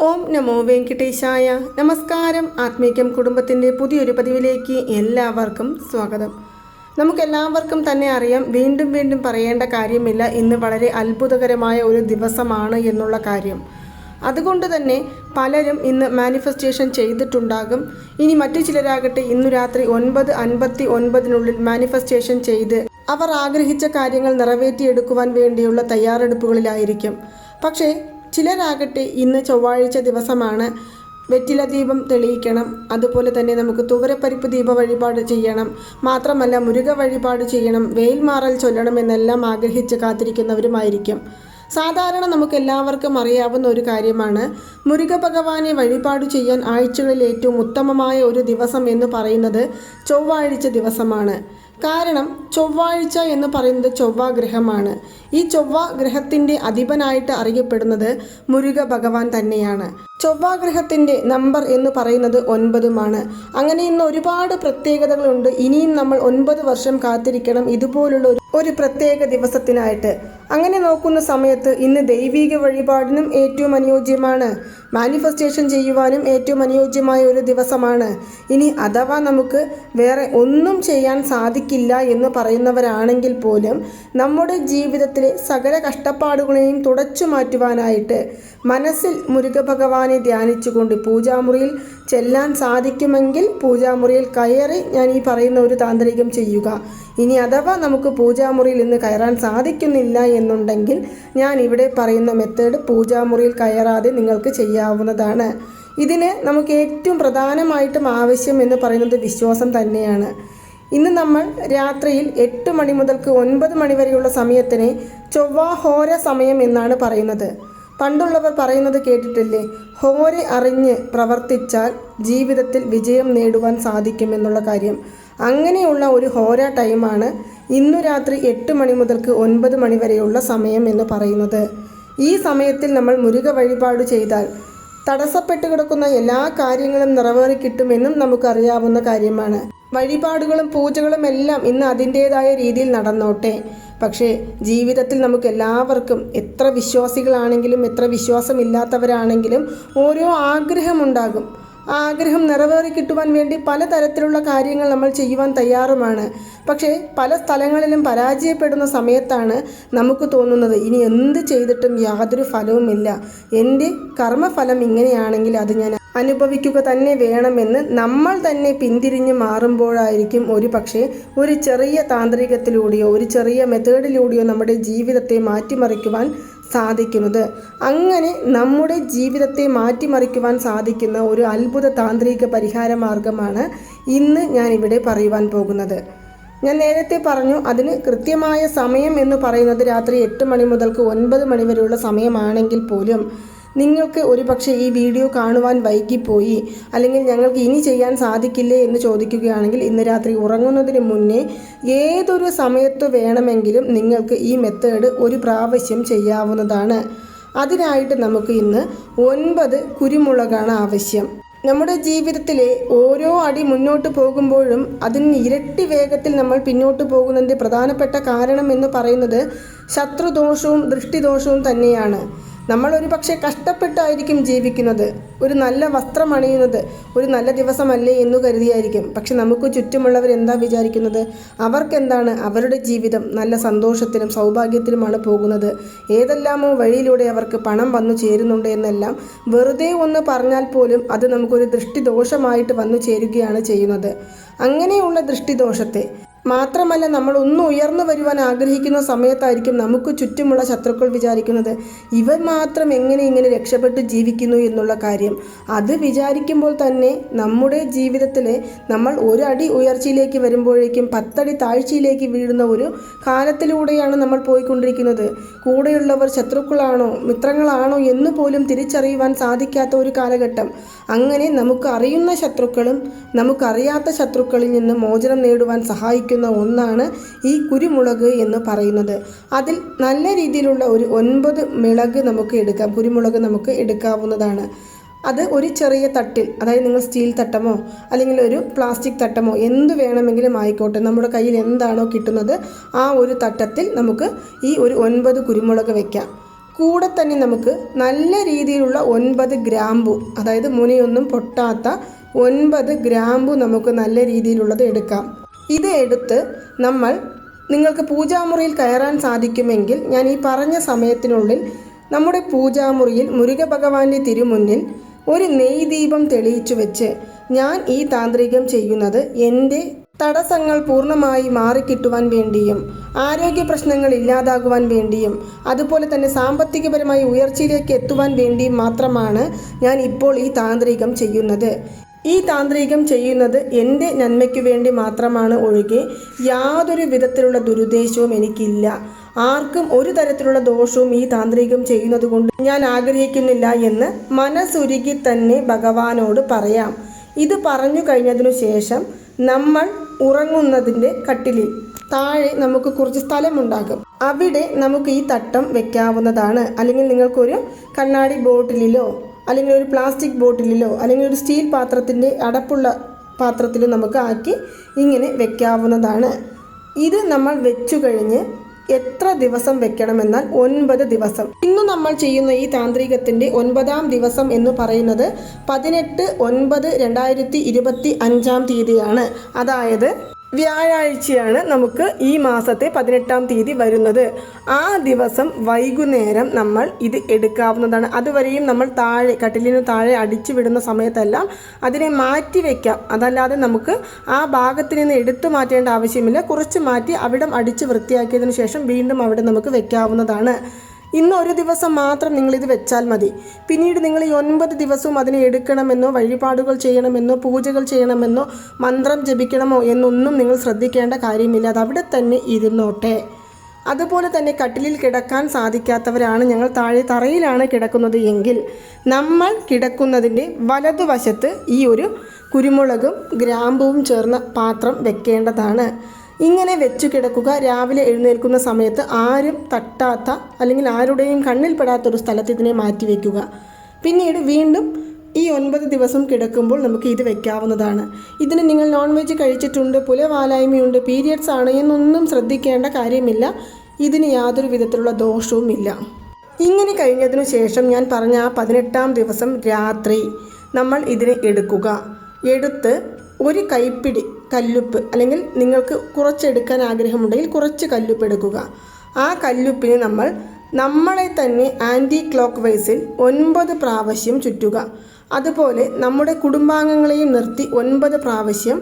ഓം നമോ വെങ്കിടേശായ. നമസ്കാരം. ആത്മീകം കുടുംബത്തിൻ്റെ പുതിയൊരു പതിവിലേക്ക് എല്ലാവർക്കും സ്വാഗതം. നമുക്കെല്ലാവർക്കും തന്നെ അറിയാം, വീണ്ടും വീണ്ടും പറയേണ്ട കാര്യമില്ല, ഇന്ന് വളരെ അത്ഭുതകരമായ ഒരു ദിവസമാണ് എന്നുള്ള കാര്യം. അതുകൊണ്ട് തന്നെ പലരും ഇന്ന് മാനിഫെസ്റ്റേഷൻ ചെയ്തിട്ടുണ്ടാകും. ഇനി മറ്റു ചിലരാകട്ടെ ഇന്നു രാത്രി 9:59 മാനിഫെസ്റ്റേഷൻ ചെയ്ത് അവർ ആഗ്രഹിച്ച കാര്യങ്ങൾ നിറവേറ്റിയെടുക്കുവാൻ വേണ്ടിയുള്ള തയ്യാറെടുപ്പുകളിലായിരിക്കും. പക്ഷേ ചിലരാകട്ടെ ഇന്ന് ചൊവ്വാഴ്ച ദിവസമാണ്, വെറ്റില ദീപം തെളിയിക്കണം, അതുപോലെ തന്നെ നമുക്ക് തുവരപ്പരിപ്പ് ദീപ വഴിപാട് ചെയ്യണം, മാത്രമല്ല മുരുക വഴിപാട് ചെയ്യണം, വേൽമാറൽ ചൊല്ലണം എന്നെല്ലാം ആഗ്രഹിച്ച് കാത്തിരിക്കുന്നവരുമായിരിക്കും. സാധാരണ നമുക്ക് എല്ലാവർക്കും അറിയാവുന്ന ഒരു കാര്യമാണ്, മുരുക ഭഗവാനെ വഴിപാട് ചെയ്യാൻ ആഴ്ചകളിൽ ഏറ്റവും ഉത്തമമായ ഒരു ദിവസം എന്ന് പറയുന്നത് ചൊവ്വാഴ്ച ദിവസമാണ്. കാരണം ചൊവ്വാഴ്ച എന്ന് പറയുന്നത് ചൊവ്വാഗ്രഹമാണ്. ഈ ചൊവ്വാഗ്രഹത്തിൻ്റെ അധിപനായിട്ട് അറിയപ്പെടുന്നത് മുരുക ഭഗവാൻ തന്നെയാണ്. ചൊവ്വാഗ്രഹത്തിൻ്റെ നമ്പർ എന്ന് പറയുന്നത് 9 അങ്ങനെ ഇന്ന് ഒരുപാട് പ്രത്യേകതകളുണ്ട്. ഇനിയും നമ്മൾ 9 വർഷം കാത്തിരിക്കണം ഇതുപോലുള്ള ഒരു പ്രത്യേക ദിവസത്തിനായിട്ട്. അങ്ങനെ നോക്കുന്ന സമയത്ത് ഇന്ന് ദൈവിക വഴിപാടിനും ഏറ്റവും അനുയോജ്യമാണ്, മാനിഫെസ്റ്റേഷൻ ചെയ്യുവാനും ഏറ്റവും അനുയോജ്യമായ ഒരു ദിവസമാണ്. ഇനി അഥവാ നമുക്ക് വേറെ ഒന്നും ചെയ്യാൻ സാധിക്കില്ല എന്ന് പറയുന്നവരാണെങ്കിൽ പോലും നമ്മുടെ ജീവിതത്തിലെ സകല കഷ്ടപ്പാടുകളെയും തുടച്ചു മാറ്റുവാനായിട്ട് മനസ്സിൽ മുരുക ഭഗവാനെ ധ്യാനിച്ചുകൊണ്ട് പൂജാമുറിയിൽ ചെല്ലാൻ സാധിക്കുമെങ്കിൽ പൂജാമുറിയിൽ കയറി ഞാൻ ഈ പറയുന്ന ഒരു താന്ത്രികം ചെയ്യുക. ഇനി അഥവാ നമുക്ക് പൂജാമുറിയിൽ ഇന്ന് കയറാൻ സാധിക്കുന്നില്ല എന്നുണ്ടെങ്കിൽ ഞാൻ ഇവിടെ പറയുന്ന മെത്തേഡ് പൂജാമുറിയിൽ കയറാതെ നിങ്ങൾക്ക് ചെയ്യാവുന്നതാണ്. ഇതിന് നമുക്ക് ഏറ്റവും പ്രധാനമായിട്ടും ആവശ്യം എന്ന് പറയുന്നത് വിശ്വാസം തന്നെയാണ്. ഇന്ന് നമ്മൾ രാത്രിയിൽ 8 മണി മുതൽക്ക് 9 മണി വരെയുള്ള സമയത്തിനെ ചൊവ്വാഹോര സമയം എന്നാണ് പറയുന്നത്. പണ്ടുള്ളവർ പറയുന്നത് കേട്ടിട്ടില്ലേ, ഹോര അറിഞ്ഞ് പ്രവർത്തിച്ചാൽ ജീവിതത്തിൽ വിജയം നേടുവാൻ സാധിക്കുമെന്നുള്ള കാര്യം. അങ്ങനെയുള്ള ഒരു ഹോര ടൈമാണ് ഇന്നു രാത്രി 8 മണി മുതൽക്ക് 9 മണി വരെയുള്ള സമയം എന്ന് പറയുന്നത്. ഈ സമയത്തിൽ നമ്മൾ മുരുക വഴിപാട് ചെയ്താൽ തടസ്സപ്പെട്ട് കിടക്കുന്ന എല്ലാ കാര്യങ്ങളും നിറവേറി കിട്ടുമെന്നും നമുക്കറിയാവുന്ന കാര്യമാണ്. വഴിപാടുകളും പൂജകളും എല്ലാം ഇന്ന് അതിൻ്റേതായ രീതിയിൽ നടന്നോട്ടെ. പക്ഷേ ജീവിതത്തിൽ നമുക്ക് എല്ലാവർക്കും, എത്ര വിശ്വാസികളാണെങ്കിലും എത്ര വിശ്വാസമില്ലാത്തവരാണെങ്കിലും ഓരോ ആഗ്രഹമുണ്ടാകും. ആ ആഗ്രഹം നിറവേറി കിട്ടുവാൻ വേണ്ടി പലതരത്തിലുള്ള കാര്യങ്ങൾ നമ്മൾ ചെയ്യുവാൻ തയ്യാറുമാണ്. പക്ഷേ പല സ്ഥലങ്ങളിലും പരാജയപ്പെടുന്ന സമയത്താണ് നമുക്ക് തോന്നുന്നത്, ഇനി എന്ത് ചെയ്തിട്ടും യാതൊരു ഫലവുമില്ല, എൻ്റെ കർമ്മഫലം ഇങ്ങനെയാണെങ്കിൽ അത് ഞാൻ അനുഭവിക്കുക തന്നെ വേണമെന്ന് നമ്മൾ തന്നെ പിന്തിരിഞ്ഞ് മാറുമ്പോഴായിരിക്കും ഒരു പക്ഷേ ഒരു ചെറിയ താന്ത്രികത്തിലൂടെയോ ഒരു ചെറിയ മെത്തേഡിലൂടെയോ നമ്മുടെ ജീവിതത്തെ മാറ്റിമറിക്കുവാൻ സാധിക്കുന്നത്. അങ്ങനെ നമ്മുടെ ജീവിതത്തെ മാറ്റിമറിക്കുവാൻ സാധിക്കുന്ന ഒരു അത്ഭുത താന്ത്രിക പരിഹാര മാർഗമാണ് ഇന്ന് ഞാനിവിടെ പറയുവാൻ പോകുന്നത്. ഞാൻ നേരത്തെ പറഞ്ഞു, അതിന് കൃത്യമായ സമയം എന്ന് പറയുന്നത് രാത്രി 8 മണി മുതൽക്ക് 9 മണി വരെയുള്ള സമയമാണെങ്കിൽ പോലും നിങ്ങൾക്ക് ഒരുപക്ഷെ ഈ വീഡിയോ കാണുവാൻ വൈകിപ്പോയി, അല്ലെങ്കിൽ ഞങ്ങൾക്ക് ഇനി ചെയ്യാൻ സാധിക്കില്ലേ എന്ന് ചോദിക്കുകയാണെങ്കിൽ ഇന്ന് രാത്രി ഉറങ്ങുന്നതിന് മുന്നേ ഏതൊരു സമയത്ത് വേണമെങ്കിലും നിങ്ങൾക്ക് ഈ മെത്തേഡ് ഒരു പ്രാവശ്യം ചെയ്യാവുന്നതാണ്. അതിനായിട്ട് നമുക്ക് ഇന്ന് 9 കുരുമുളകാണ് ആവശ്യം. നമ്മുടെ ജീവിതത്തിലെ ഓരോ അടി മുന്നോട്ട് പോകുമ്പോഴും അതിന് ഇരട്ടി വേഗത്തിൽ നമ്മൾ പിന്നോട്ട് പോകുന്നതിൻ്റെ പ്രധാനപ്പെട്ട കാരണം എന്ന് പറയുന്നത് ശത്രുദോഷവും ദൃഷ്ടിദോഷവും തന്നെയാണ്. നമ്മൾ ഒരു പക്ഷേ കഷ്ടപ്പെട്ടായിരിക്കും ജീവിക്കുന്നത്, ഒരു നല്ല വസ്ത്രം അണിയുന്നത് ഒരു നല്ല ദിവസമല്ലേ എന്ന് കരുതിയായിരിക്കും. പക്ഷെ നമുക്ക് ചുറ്റുമുള്ളവർ എന്താ വിചാരിക്കുന്നത്, അവർക്കെന്താണ്, അവരുടെ ജീവിതം നല്ല സന്തോഷത്തിലും സൗഭാഗ്യത്തിലുമാണ് പോകുന്നത്, ഏതെല്ലാമോ വഴിയിലൂടെ അവർക്ക് പണം വന്നു ചേരുന്നുണ്ട് എന്നെല്ലാം വെറുതെ ഒന്ന് പറഞ്ഞാൽ പോലും അത് നമുക്കൊരു ദൃഷ്ടിദോഷമായിട്ട് വന്നു ചേരുകയാണ് ചെയ്യുന്നത്. അങ്ങനെയുള്ള ദൃഷ്ടിദോഷത്തെ മാത്രമല്ല, നമ്മൾ ഒന്ന് ഉയർന്നു വരുവാൻ ആഗ്രഹിക്കുന്ന സമയത്തായിരിക്കും നമുക്ക് ചുറ്റുമുള്ള ശത്രുക്കൾ വിചാരിക്കുന്നത്, ഇവർ മാത്രം എങ്ങനെ ഇങ്ങനെ രക്ഷപ്പെട്ട് ജീവിക്കുന്നു എന്നുള്ള കാര്യം. അത് വിചാരിക്കുമ്പോൾ തന്നെ നമ്മുടെ ജീവിതത്തിലെ നമ്മൾ ഒരു അടി ഉയർച്ചയിലേക്ക് വരുമ്പോഴേക്കും 10 അടി താഴ്ചയിലേക്ക് വീഴുന്ന ഒരു കാലത്തിലൂടെയാണ് നമ്മൾ പോയിക്കൊണ്ടിരിക്കുന്നത്. കൂടെയുള്ളവർ ശത്രുക്കളാണോ മിത്രങ്ങളാണോ എന്ന് പോലും തിരിച്ചറിയുവാൻ സാധിക്കാത്ത ഒരു കാലഘട്ടം. അങ്ങനെ നമുക്ക് അറിയുന്ന ശത്രുക്കളും നമുക്കറിയാത്ത ശത്രുക്കളിൽ നിന്ന് മോചനം നേടുവാൻ സഹായിക്കുന്ന ഒന്നാണ് ഈ കുരുമുളക് എന്ന് പറയുന്നത്. അതിൽ നല്ല രീതിയിലുള്ള ഒരു 9 മിളക് നമുക്ക് എടുക്കാം, കുരുമുളക് നമുക്ക് എടുക്കാവുന്നതാണ്. അത് ഒരു ചെറിയ തട്ടിൽ, അതായത് നിങ്ങൾ സ്റ്റീൽ തട്ടമോ അല്ലെങ്കിൽ ഒരു പ്ലാസ്റ്റിക് തട്ടമോ എന്ത് വേണമെങ്കിലും ആയിക്കോട്ടെ, നമ്മുടെ കയ്യിൽ എന്താണോ കിട്ടുന്നത് ആ ഒരു തട്ടത്തിൽ നമുക്ക് ഈ ഒരു 9 കുരുമുളക് വയ്ക്കാം. കൂടെ തന്നെ നമുക്ക് നല്ല രീതിയിലുള്ള 9 ഗ്രാമ്പു, അതായത് മുനയൊന്നും പൊട്ടാത്ത 9 ഗ്രാമ്പു നമുക്ക് നല്ല രീതിയിലുള്ളത് എടുക്കാം. ഇത് എടുത്ത് നിങ്ങൾക്ക് പൂജാമുറിയിൽ കയറാൻ സാധിക്കുമെങ്കിൽ ഞാൻ ഈ പറഞ്ഞ സമയത്തിനുള്ളിൽ നമ്മുടെ പൂജാമുറിയിൽ മുരുക ഭഗവാന്റെ തിരുമുന്നിൽ ഒരു നെയ് ദീപം തെളിയിച്ചു വെച്ച് ഞാൻ ഈ താന്ത്രികം ചെയ്യുന്നത് എൻ്റെ തടസ്സങ്ങൾ പൂർണ്ണമായി മാറിക്കിട്ടുവാൻ വേണ്ടിയും ആരോഗ്യ പ്രശ്നങ്ങൾ ഇല്ലാതാകുവാൻ വേണ്ടിയും അതുപോലെ തന്നെ സാമ്പത്തികപരമായി ഉയർച്ചയിലേക്ക് എത്തുവാൻ വേണ്ടിയും മാത്രമാണ് ഞാൻ ഇപ്പോൾ ഈ താന്ത്രികം ചെയ്യുന്നത്. ഈ താന്ത്രികം ചെയ്യുന്നത് എൻ്റെ നന്മയ്ക്ക് വേണ്ടി മാത്രമാണ് ഒഴികെ യാതൊരു വിധത്തിലുള്ള ദുരുദ്ദേശവും എനിക്കില്ല. ആർക്കും ഒരു തരത്തിലുള്ള ദോഷവും ഈ താന്ത്രികം ചെയ്യുന്നത് കൊണ്ട് ഞാൻ ആഗ്രഹിക്കുന്നില്ല എന്ന് മനസ്സുരുകി തന്നെ ഭഗവാനോട് പറയാം. ഇത് പറഞ്ഞു കഴിഞ്ഞതിനു ശേഷം നമ്മൾ ഉറങ്ങുന്നതിൻ്റെ കട്ടിലിൽ താഴെ നമുക്ക് കുറച്ച് സ്ഥലമുണ്ടാകും. അവിടെ നമുക്ക് ഈ തട്ടം വെക്കാവുന്നതാണ്. അല്ലെങ്കിൽ നിങ്ങൾക്കൊരു കണ്ണാടി ബോട്ടിലിലോ അല്ലെങ്കിൽ ഒരു പ്ലാസ്റ്റിക് ബോട്ടിലിലോ അല്ലെങ്കിൽ ഒരു സ്റ്റീൽ പാത്രത്തിൻ്റെ അടപ്പുള്ള പാത്രത്തിലോ നമുക്ക് ആക്കി ഇങ്ങനെ വെക്കാവുന്നതാണ്. ഇത് നമ്മൾ വെച്ചു കഴിഞ്ഞ് എത്ര ദിവസം വെക്കണമെന്നാൽ 9 ദിവസം. ഇന്ന് നമ്മൾ ചെയ്യുന്ന ഈ താന്ത്രികത്തിൻ്റെ 9ാം ദിവസം എന്ന് പറയുന്നത് 18/9/2025 തീയതിയാണ്. അതായത് വ്യാഴാഴ്ചയാണ് നമുക്ക് ഈ മാസത്തെ 18ാം തീയതി വരുന്നത്. ആ ദിവസം വൈകുന്നേരം നമ്മൾ ഇത് എടുക്കാവുന്നതാണ്. അതുവരെയും നമ്മൾ കട്ടിലിന് താഴെ അടിച്ചു വിടുന്ന സമയത്തെല്ലാം അതിനെ മാറ്റി വയ്ക്കാം. അതല്ലാതെ നമുക്ക് ആ ഭാഗത്തിൽ നിന്ന് എടുത്തു മാറ്റേണ്ട ആവശ്യമില്ല. കുറച്ച് മാറ്റി അവിടം അടിച്ച് വൃത്തിയാക്കിയതിനു ശേഷം വീണ്ടും അവിടെ നമുക്ക് വെക്കാവുന്നതാണ്. ഇന്ന് ഒരു ദിവസം മാത്രം നിങ്ങളിത് വെച്ചാൽ മതി. പിന്നീട് നിങ്ങൾ ഈ 9 ദിവസവും അതിനെ എടുക്കണമെന്നോ വഴിപാടുകൾ ചെയ്യണമെന്നോ പൂജകൾ ചെയ്യണമെന്നോ മന്ത്രം ജപിക്കണമോ എന്നൊന്നും നിങ്ങൾ ശ്രദ്ധിക്കേണ്ട കാര്യമില്ല. അത് അവിടെ തന്നെ ഇരുന്നോട്ടെ. അതുപോലെ തന്നെ കട്ടിലിൽ കിടക്കാൻ സാധിക്കാത്തവരാണ്, ഞങ്ങൾ താഴെ തറയിലാണ് കിടക്കുന്നത് എങ്കിൽ നമ്മൾ കിടക്കുന്നതിൻ്റെ വലതുവശത്ത് ഈ ഒരു കുരുമുളകും ഗ്രാമ്പുവും ചേർന്ന പാത്രം വെക്കേണ്ടതാണ്. ഇങ്ങനെ വെച്ചു കിടക്കുക. രാവിലെ എഴുന്നേൽക്കുന്ന സമയത്ത് ആരും തട്ടാത്ത അല്ലെങ്കിൽ ആരുടെയും കണ്ണിൽപ്പെടാത്തൊരു സ്ഥലത്ത് ഇതിനെ മാറ്റി വയ്ക്കുക. പിന്നീട് വീണ്ടും ഈ 9 ദിവസം കിടക്കുമ്പോൾ നമുക്ക് ഇത് വെക്കാവുന്നതാണ്. ഇതിന് നിങ്ങൾ നോൺ വെജ് കഴിച്ചിട്ടുണ്ട്, പുലവാലായ്മയുണ്ട്, പീരിയഡ്സ് ആണ് എന്നൊന്നും ശ്രദ്ധിക്കേണ്ട കാര്യമില്ല. ഇതിന് യാതൊരു വിധത്തിലുള്ള ദോഷവും ഇല്ല. ഇങ്ങനെ കഴിഞ്ഞതിനു ശേഷം ഞാൻ പറഞ്ഞ ആ 18ാം ദിവസം രാത്രി നമ്മൾ ഇതിനെ എടുത്ത് ഒരു കൈപ്പിടി കല്ലുപ്പ്, അല്ലെങ്കിൽ നിങ്ങൾക്ക് കുറച്ചെടുക്കാൻ ആഗ്രഹമുണ്ടെങ്കിൽ കുറച്ച് കല്ലുപ്പ് എടുക്കുക. ആ കല്ലുപ്പിനെ നമ്മളെ തന്നെ ആൻറ്റി ക്ലോക്ക് വൈസിൽ 9 പ്രാവശ്യം ചുറ്റുക. അതുപോലെ നമ്മുടെ കുടുംബാംഗങ്ങളെയും നിർത്തി 9 പ്രാവശ്യം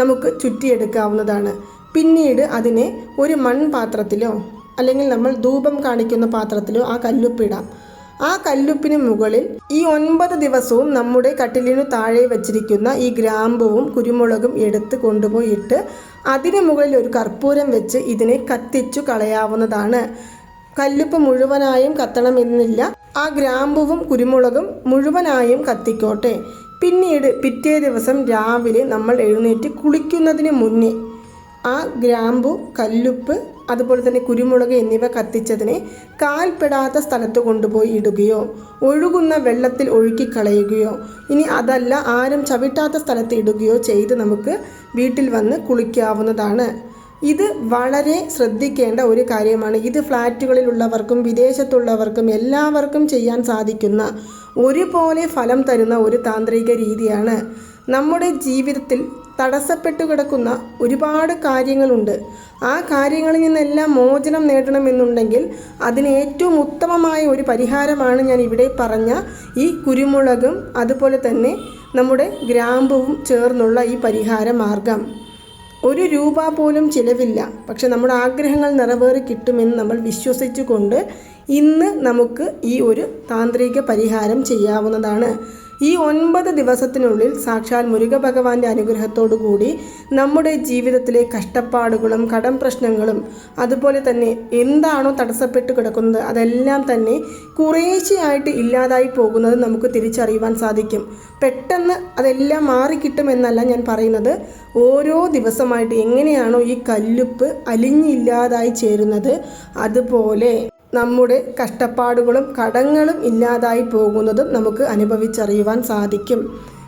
നമുക്ക് ചുറ്റിയെടുക്കാവുന്നതാണ്. പിന്നീട് അതിനെ ഒരു മൺപാത്രത്തിലോ അല്ലെങ്കിൽ നമ്മൾ ധൂപം കാണിക്കുന്ന പാത്രത്തിലോ ആ കല്ലുപ്പിടാം. ആ കല്ലുപ്പിന് മുകളിൽ ഈ 9 ദിവസവും നമ്മുടെ കട്ടിലിനു താഴെ വച്ചിരിക്കുന്ന ഈ ഗ്രാമ്പുവും കുരുമുളകും എടുത്ത് കൊണ്ടുപോയി ഇട്ട് അതിന് മുകളിൽ ഒരു കർപ്പൂരം വെച്ച് ഇതിനെ കത്തിച്ചു കളയാവുന്നതാണ്. കല്ലുപ്പ് മുഴുവനായും കത്തണമെന്നില്ല. ആ ഗ്രാമ്പുവും കുരുമുളകും മുഴുവനായും കത്തിക്കോട്ടെ. പിന്നീട് പിറ്റേ ദിവസം രാവിലെ നമ്മൾ എഴുന്നേറ്റ് കുളിക്കുന്നതിന് മുന്നേ ആ ഗ്രാമ്പു, കല്ലുപ്പ്, അതുപോലെ തന്നെ കുരുമുളക് എന്നിവ കത്തിച്ചതിനെ കാൽപ്പെടാത്ത സ്ഥലത്ത് കൊണ്ടുപോയി ഇടുകയോ ഒഴുകുന്ന വെള്ളത്തിൽ ഒഴുക്കിക്കളയുകയോ ഇനി അതല്ല ആരും ചവിട്ടാത്ത സ്ഥലത്ത് ഇടുകയോ ചെയ്ത് നമുക്ക് വീട്ടിൽ വന്ന് കുളിക്കാവുന്നതാണ്. ഇത് വളരെ ശ്രദ്ധിക്കേണ്ട ഒരു കാര്യമാണ്. ഇത് ഫ്ലാറ്റുകളിലുള്ളവർക്കും വിദേശത്തുള്ളവർക്കും എല്ലാവർക്കും ചെയ്യാൻ സാധിക്കുന്ന ഒരുപോലെ ഫലം തരുന്ന ഒരു താന്ത്രിക രീതിയാണ്. നമ്മുടെ ജീവിതത്തിൽ തടസ്സപ്പെട്ടു കിടക്കുന്ന ഒരുപാട് കാര്യങ്ങളുണ്ട്. ആ കാര്യങ്ങളിൽ നിന്നെല്ലാം മോചനം നേടണമെന്നുണ്ടെങ്കിൽ അതിന് ഏറ്റവും ഉത്തമമായ ഒരു പരിഹാരമാണ് ഞാൻ ഇവിടെ പറഞ്ഞ ഈ കുരുമുളകും അതുപോലെ തന്നെ നമ്മുടെ ഗ്രാമ്പുവും ചേർന്നുള്ള ഈ പരിഹാര മാർഗം. 1 രൂപ പോലും ചിലവില്ല. പക്ഷെ നമ്മുടെ ആഗ്രഹങ്ങൾ നിറവേറി കിട്ടുമെന്ന് നമ്മൾ വിശ്വസിച്ചുകൊണ്ട് ഇന്ന് നമുക്ക് ഈ ഒരു താന്ത്രിക പരിഹാരം ചെയ്യാവുന്നതാണ്. ഈ 9 ദിവസത്തിനുള്ളിൽ സാക്ഷാൽ മുരുക ഭഗവാന്റെ അനുഗ്രഹത്തോടു കൂടി നമ്മുടെ ജീവിതത്തിലെ കഷ്ടപ്പാടുകളും കടം പ്രശ്നങ്ങളും അതുപോലെ തന്നെ എന്താണോ തടസ്സപ്പെട്ട് കിടക്കുന്നത് അതെല്ലാം തന്നെ കുറേശ്ശെയായിട്ട് ഇല്ലാതായി പോകുന്നത് നമുക്ക് തിരിച്ചറിയുവാൻ സാധിക്കും. പെട്ടെന്ന് അതെല്ലാം മാറിക്കിട്ടുമെന്നല്ല ഞാൻ പറയുന്നത്. ഓരോ ദിവസമായിട്ട് എങ്ങനെയാണോ ഈ കല്ലുപ്പ് അലിഞ്ഞില്ലാതായി ചേരുന്നത് അതുപോലെ നമ്മുടെ കഷ്ടപ്പാടുകളും കടങ്ങളും ഇല്ലാതായി പോകുന്നതും നമുക്ക് അനുഭവിച്ചറിയുവാൻ സാധിക്കും.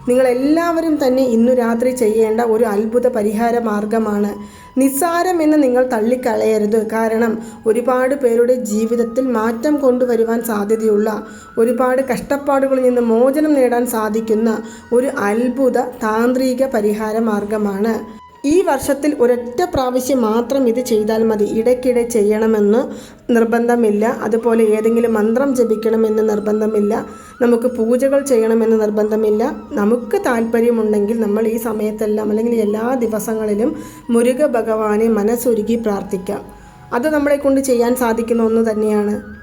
നിങ്ങളെല്ലാവരും തന്നെ ഇന്നു രാത്രി ചെയ്യേണ്ട ഒരു അത്ഭുത പരിഹാര മാർഗമാണ്. നിസ്സാരമെന്ന് നിങ്ങൾ തള്ളിക്കളയരുത്. കാരണം ഒരുപാട് പേരുടെ ജീവിതത്തിൽ മാറ്റം കൊണ്ടുവരുവാൻ സാധ്യതയുള്ള, ഒരുപാട് കഷ്ടപ്പാടുകളിൽ നിന്ന് മോചനം നേടാൻ സാധിക്കുന്ന ഒരു അത്ഭുത താന്ത്രിക പരിഹാര മാർഗമാണ്. ഈ വർഷത്തിൽ ഒരൊറ്റ പ്രാവശ്യം മാത്രം ഇത് ചെയ്താൽ മതി. ഇടയ്ക്കിടെ ചെയ്യണമെന്ന് നിർബന്ധമില്ല. അതുപോലെ ഏതെങ്കിലും മന്ത്രം ജപിക്കണമെന്ന് നിർബന്ധമില്ല. നമുക്ക് പൂജകൾ ചെയ്യണമെന്ന് നിർബന്ധമില്ല. നമുക്ക് താല്പര്യമുണ്ടെങ്കിൽ നമ്മൾ ഈ സമയത്തെല്ലാം അല്ലെങ്കിൽ എല്ലാ ദിവസങ്ങളിലും മുരുക ഭഗവാനെ മനസ്സൊരുക്കി പ്രാർത്ഥിക്കാം. അത് നമ്മളെ കൊണ്ട് ചെയ്യാൻ സാധിക്കുന്ന ഒന്ന് തന്നെയാണ്.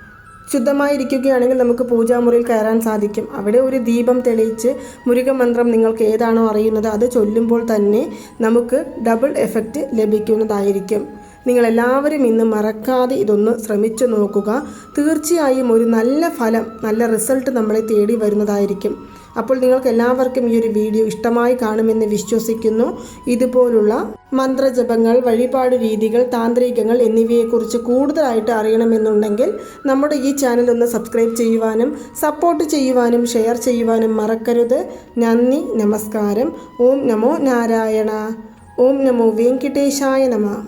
ശുദ്ധമായിരിക്കുകയാണെങ്കിൽ നമുക്ക് പൂജാമുറിയിൽ കയറാൻ സാധിക്കും. അവിടെ ഒരു ദീപം തെളിയിച്ച് മുരുകമന്ത്രം നിങ്ങൾക്ക് ഏതാണോ അറിയുന്നത് അത് ചൊല്ലുമ്പോൾ തന്നെ നമുക്ക് ഡബിൾ എഫക്റ്റ് ലഭിക്കുന്നതായിരിക്കും. നിങ്ങളെല്ലാവരും ഇന്ന് മറക്കാതെ ഇതൊന്ന് ശ്രമിച്ചു നോക്കുക. തീർച്ചയായും ഒരു നല്ല ഫലം, നല്ല റിസൾട്ട് നമ്മളെ തേടി വരുന്നതായിരിക്കും. അപ്പോൾ നിങ്ങൾക്ക് എല്ലാവർക്കും ഈ ഒരു വീഡിയോ ഇഷ്ടമായി കാണുമെന്ന് വിശ്വസിക്കുന്നു. ഇതുപോലുള്ള മന്ത്രജപങ്ങൾ, വഴിപാട് രീതികൾ, താന്ത്രികങ്ങൾ എന്നിവയെക്കുറിച്ച് കൂടുതലായിട്ട് അറിയണമെന്നുണ്ടെങ്കിൽ നമ്മുടെ ഈ ചാനൽ ഒന്ന് സബ്സ്ക്രൈബ് ചെയ്യുവാനും സപ്പോർട്ട് ചെയ്യുവാനും ഷെയർ ചെയ്യുവാനും മറക്കരുത്. നന്ദി, നമസ്കാരം. ഓം നമോ നാരായണ. ഓം നമോ വെങ്കിടേശായ നമഃ.